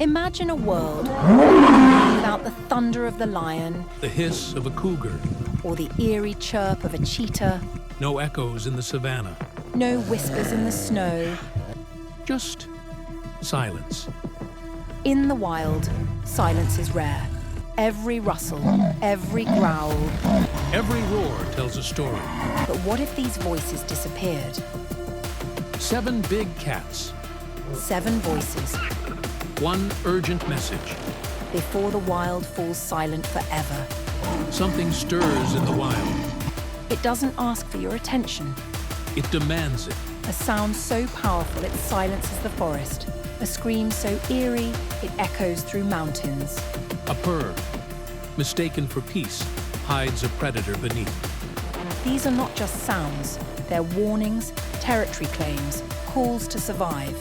Imagine a world without the thunder of the lion, The hiss of a cougar. or the eerie chirp of a cheetah, No echoes in the savannah. no whispers in the snow. Just silence. In the wild, silence is rare. Every rustle, every growl. Every roar tells a story. But what if these voices disappeared? 7 big cats. 7 voices, One urgent message. before the wild falls silent forever. Something stirs in the wild. It doesn't ask for your attention. It demands it. A sound so powerful it silences the forest. A scream so eerie it echoes through mountains. A purr, mistaken for peace, hides a predator beneath. These are not just sounds. They're warnings, territory claims, calls to survive.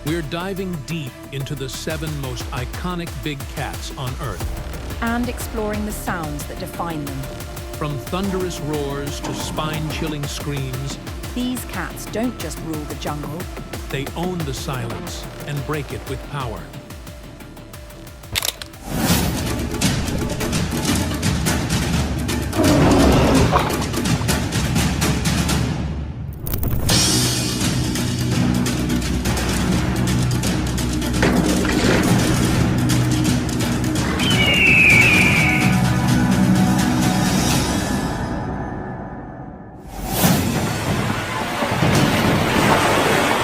We're diving deep into the 7 most iconic big cats on Earth. And exploring the sounds that define them. From thunderous roars to spine-chilling screams, These cats don't just rule the jungle. they own the silence and break it with power.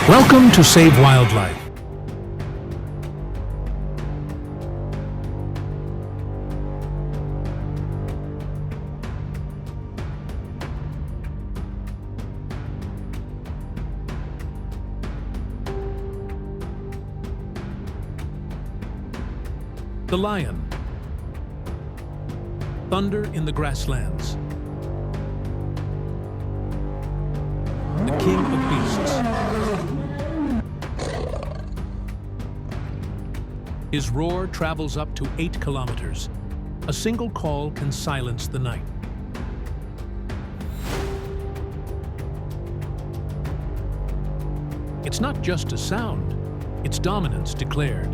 Welcome to Save Wildlife. The lion. Thunder in the grasslands. The king of beasts. His roar travels up to 8 kilometers. A single call can silence the night. It's not just a sound, it's dominance declared.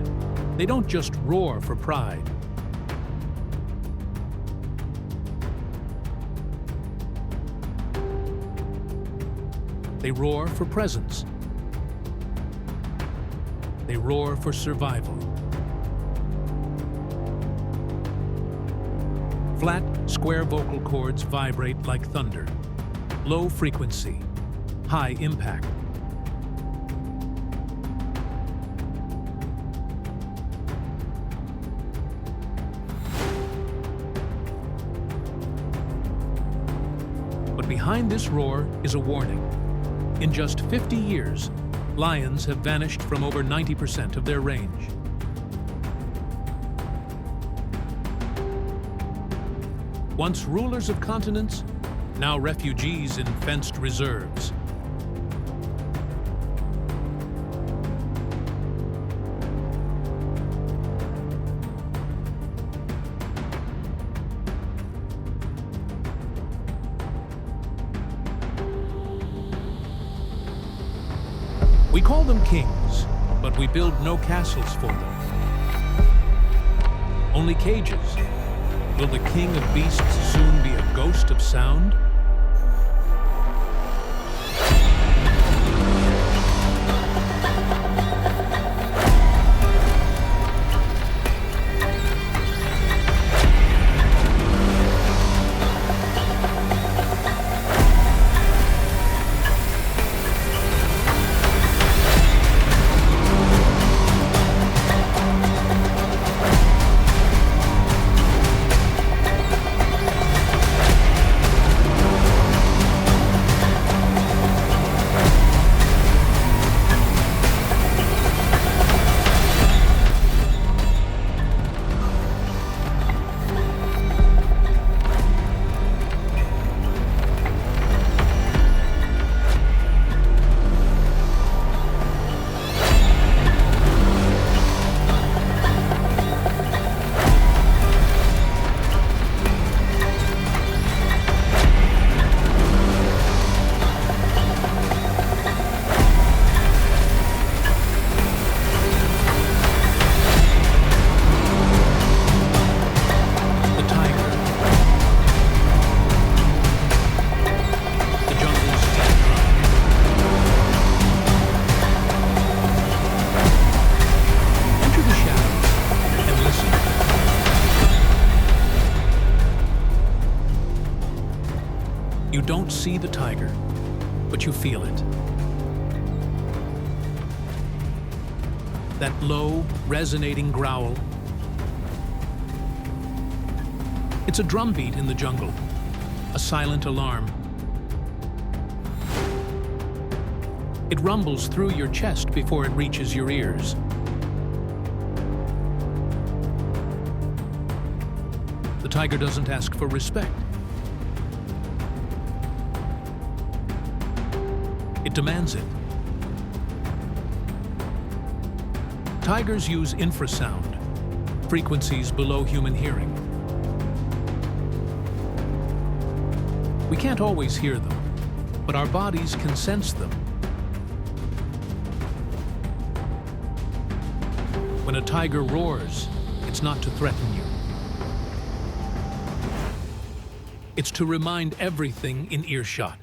They don't just roar for pride. They roar for presence. They roar for survival. Flat, square vocal cords vibrate like thunder. Low frequency, high impact. But behind this roar is a warning. In just 50 years, lions have vanished from over 90% of their range. Once rulers of continents, now refugees in fenced reserves. We call them kings, but we build no castles for them. Only cages. Will the king of beasts soon be a ghost of sound? don't see the tiger, but you feel it. That low, resonating growl. It's a drumbeat in the jungle, a silent alarm. It rumbles through your chest before it reaches your ears. The tiger doesn't ask for respect. It demands it. Tigers use infrasound, frequencies below human hearing. We can't always hear them, but our bodies can sense them. When a tiger roars, it's not to threaten you. It's to remind everything in earshot.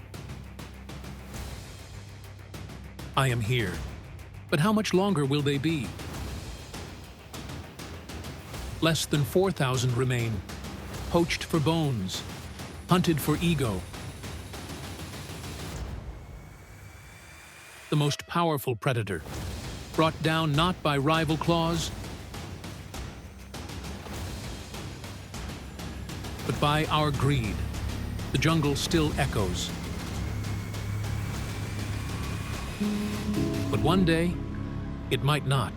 I am here, but how much longer will they be? Less than 4,000 remain, poached for bones, hunted for ego. The most powerful predator, brought down not by rival claws, but by our greed. The jungle still echoes. But one day, it might not.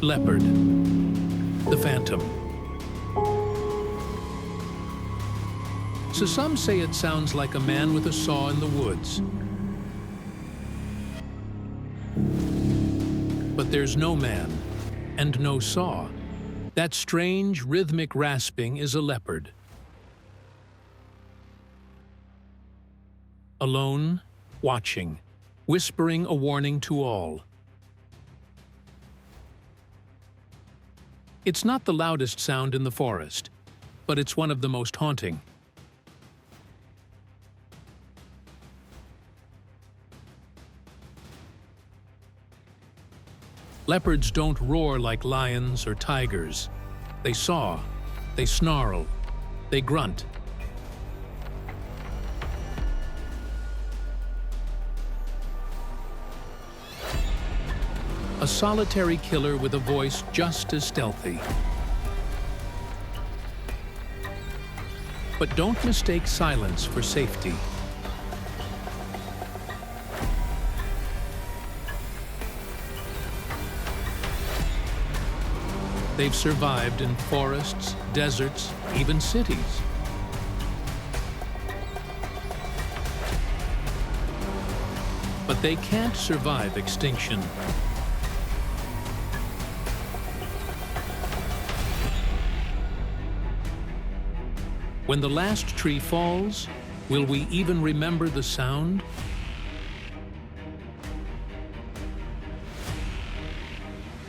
Leopard, the phantom. So some say it sounds like a man with a saw in the woods. But there's no man and no saw. That strange rhythmic rasping is a leopard. Alone, watching, whispering a warning to all. It's not the loudest sound in the forest, but it's one of the most haunting. Leopards don't roar like lions or tigers. They saw, they snarl, they grunt. A solitary killer with a voice just as stealthy. But don't mistake silence for safety. They've survived in forests, deserts, even cities. But they can't survive extinction. When the last tree falls, will we even remember the sound?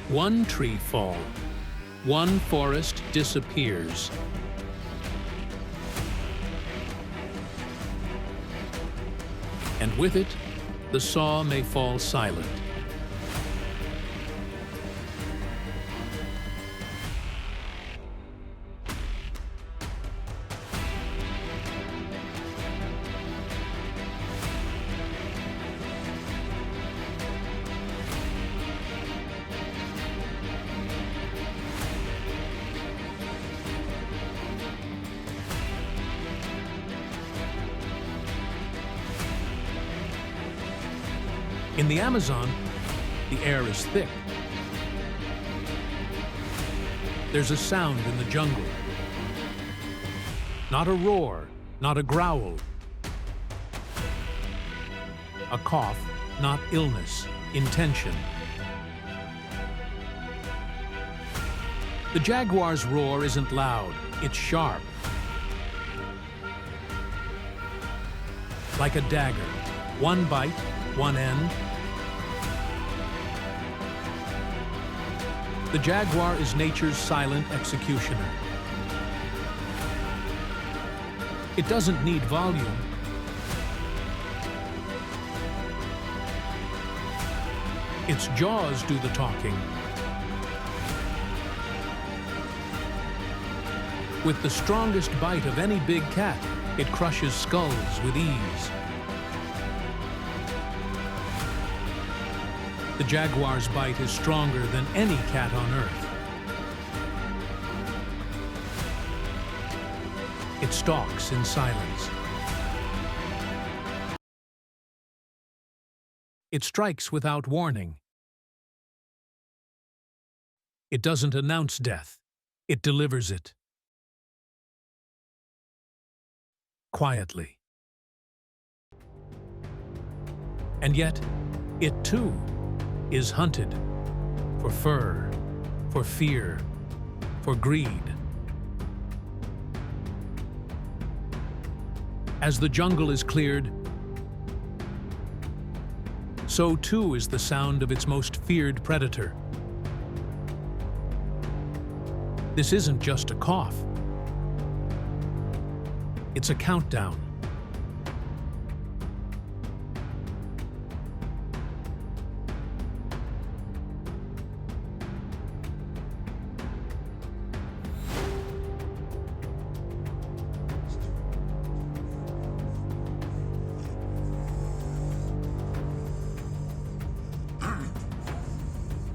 One tree fall, one forest disappears. And with it, the saw may fall silent. In the Amazon, the air is thick. There's a sound in the jungle. Not a roar, not a growl. A cough, not illness, intention. The jaguar's roar isn't loud, it's sharp. Like a dagger, one bite, one end. The jaguar is nature's silent executioner. It doesn't need volume. Its jaws do the talking. With the strongest bite of any big cat, it crushes skulls with ease. The jaguar's bite is stronger than any cat on Earth. It stalks in silence. It strikes without warning. It doesn't announce death, it delivers it. Quietly. And yet, it too is hunted for fur, for fear, for greed. As the jungle is cleared, so too is the sound of its most feared predator. This isn't just a cough. It's a countdown.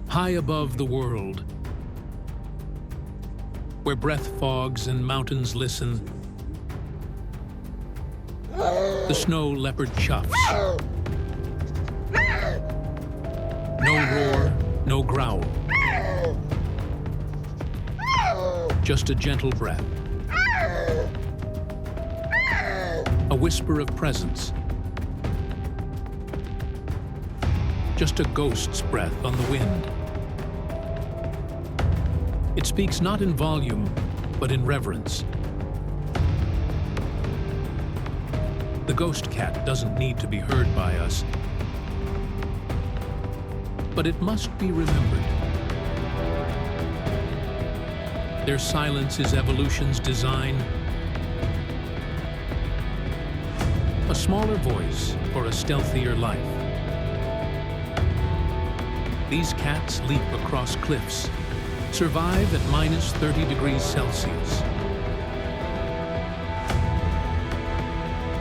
High above the world, where breath fogs and mountains listen, the snow leopard chuffs. No roar, no growl. Just a gentle breath. A whisper of presence. Just a ghost's breath on the wind. It speaks not in volume, but in reverence. The ghost cat doesn't need to be heard by us, but it must be remembered. Their silence is evolution's design, a smaller voice for a stealthier life. These cats leap across cliffs, survive at minus 30 degrees Celsius.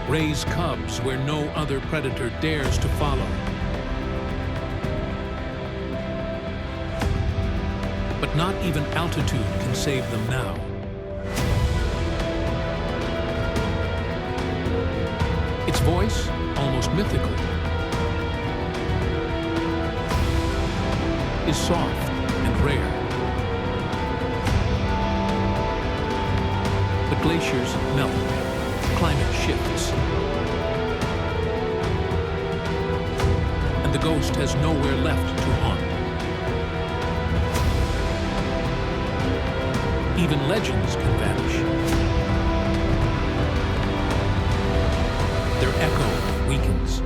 Raise cubs where no other predator dares to follow. But not even altitude can save them now. Its voice, almost mythical, is soft and rare. The glaciers melt, climate shifts, and the ghost has nowhere left to haunt. Even legends can vanish. Their echo weakens.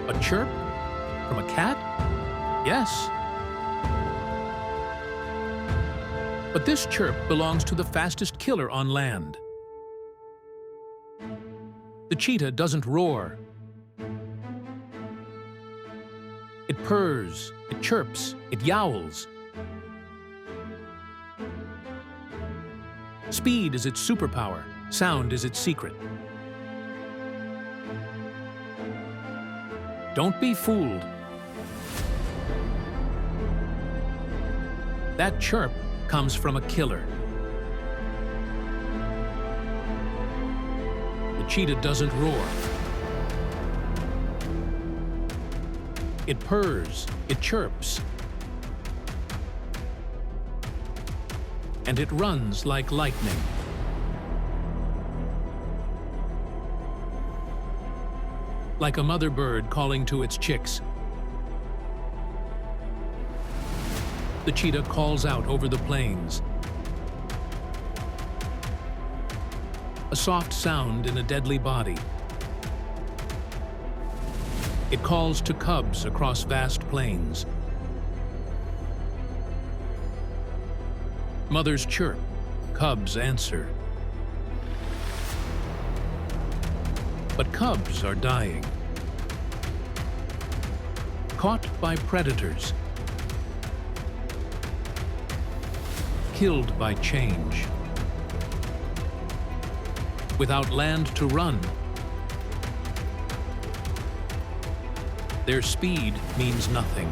A chirp? From a cat? Yes. But this chirp belongs to the fastest killer on land. The cheetah doesn't roar. It purrs, it chirps, it yowls. Speed is its superpower, sound is its secret. Don't be fooled. That chirp comes from a killer. The cheetah doesn't roar. It purrs, it chirps, and it runs like lightning. Like a mother bird calling to its chicks, the cheetah calls out over the plains. A soft sound in a deadly body. It calls to cubs across vast plains. Mothers chirp, cubs answer. But cubs are dying. Caught by predators. Killed by change. Without land to run. Their speed means nothing.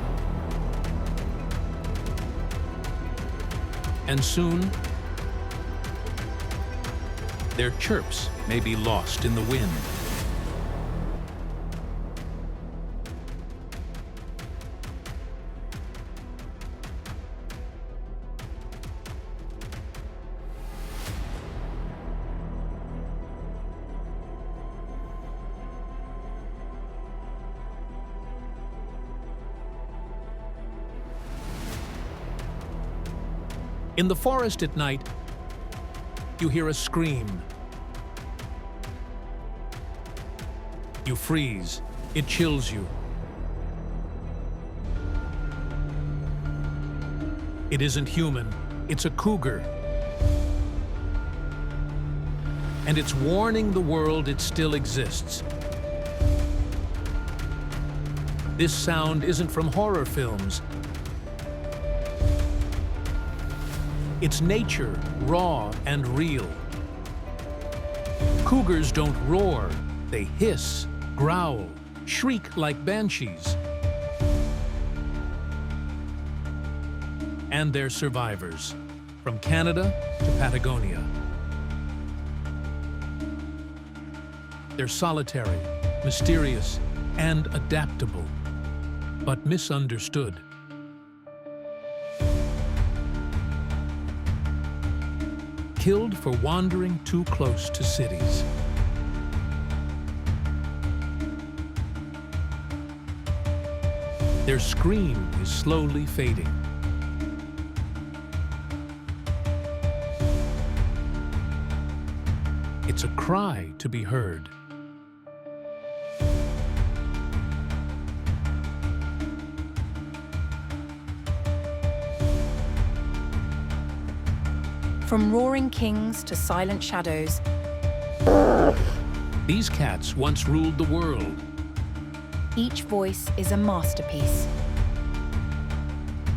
And soon, their chirps may be lost in the wind. In the forest at night, you hear a scream. You freeze. It chills you. It isn't human. It's a cougar. And it's warning the world it still exists. This sound isn't from horror films. It's nature, raw and real. Cougars don't roar, they hiss, growl, shriek like banshees. And they're survivors, from Canada to Patagonia. They're solitary, mysterious, and adaptable, but misunderstood. Killed for wandering too close to cities. Their scream is slowly fading. It's a cry to be heard. From roaring kings to silent shadows, these cats once ruled the world. each voice is a masterpiece.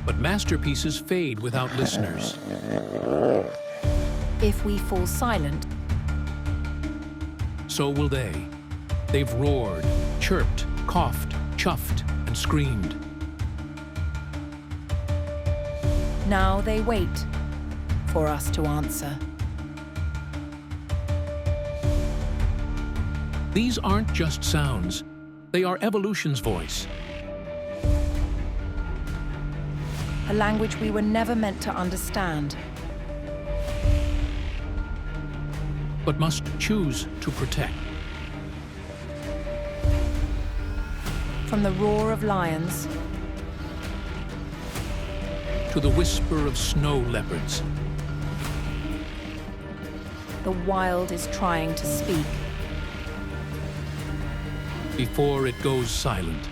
But masterpieces fade without listeners. If we fall silent, So will they. They've roared, chirped, coughed, chuffed, and screamed. now they wait for us to answer. These aren't just sounds. They are evolution's voice. A language we were never meant to understand. But must choose to protect. From the roar of lions To the whisper of snow leopards. the wild is trying to speak. Before it goes silent.